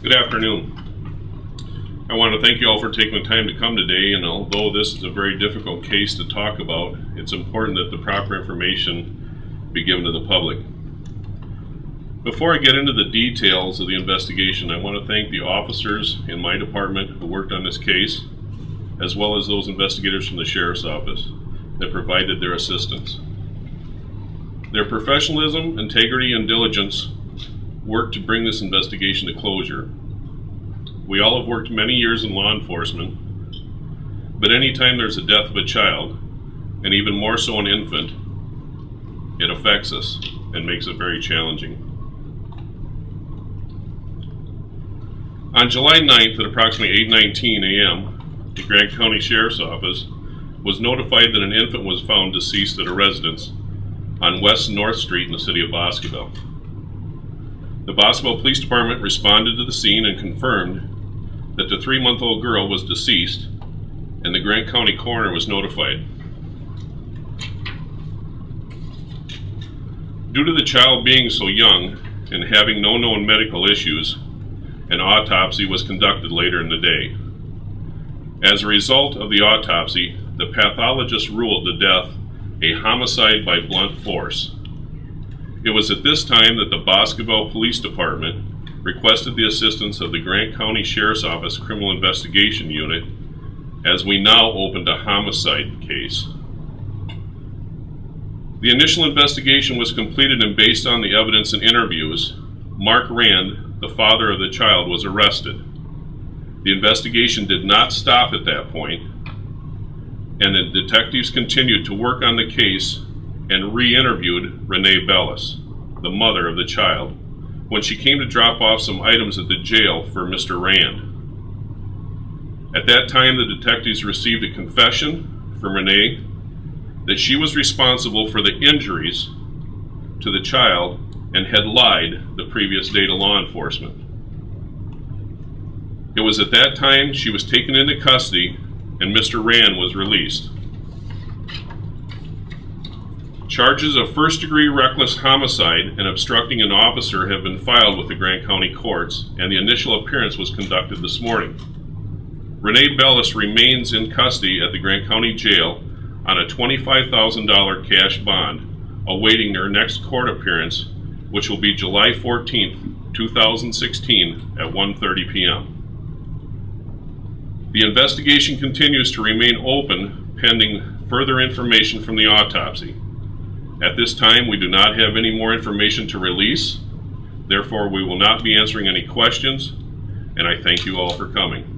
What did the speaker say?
Good afternoon. I want to thank you all for taking the time to come today, and although this is a very difficult case to talk about, it's important that the proper information be given to the public. Before I get into the details of the investigation, I want to thank the officers in my department who worked on this case, as well as those investigators from the Sheriff's Office that provided their assistance. Their professionalism, integrity, and diligence worked to bring this investigation to closure. We all have worked many years in law enforcement, but anytime there's a death of a child, and even more so an infant, it affects us and makes it very challenging. On July 9th at approximately 8:19 a.m., the Grant County Sheriff's Office was notified that an infant was found deceased at a residence on West North Street in the city of Boscobel. The Boscobel Police Department responded to the scene and confirmed that the 3-month-old girl was deceased, and the Grant County coroner was notified. Due to the child being so young and having no known medical issues, an autopsy was conducted later in the day. As a result of the autopsy, the pathologist ruled the death a homicide by blunt force. It was at this time that the Boscobel Police Department requested the assistance of the Grant County Sheriff's Office Criminal Investigation Unit, as we now opened a homicide case. The initial investigation was completed, and based on the evidence and interviews, Mark Rand, the father of the child, was arrested. The investigation did not stop at that point, and the detectives continued to work on the case and re-interviewed Renae Bellis, the mother of the child, when she came to drop off some items at the jail for Mr. Rand. At that time, the detectives received a confession from Renae that she was responsible for the injuries to the child and had lied the previous day to law enforcement. It was at that time she was taken into custody and Mr. Rand was released. Charges of first-degree reckless homicide and obstructing an officer have been filed with the Grant County courts, and the initial appearance was conducted this morning. Renae Bellis remains in custody at the Grant County Jail on a $25,000 cash bond, awaiting her next court appearance, which will be July 14th, 2016 at 1:30 p.m. The investigation continues to remain open pending further information from the autopsy. At this time, we do not have any more information to release. Therefore, we will not be answering any questions, and I thank you all for coming.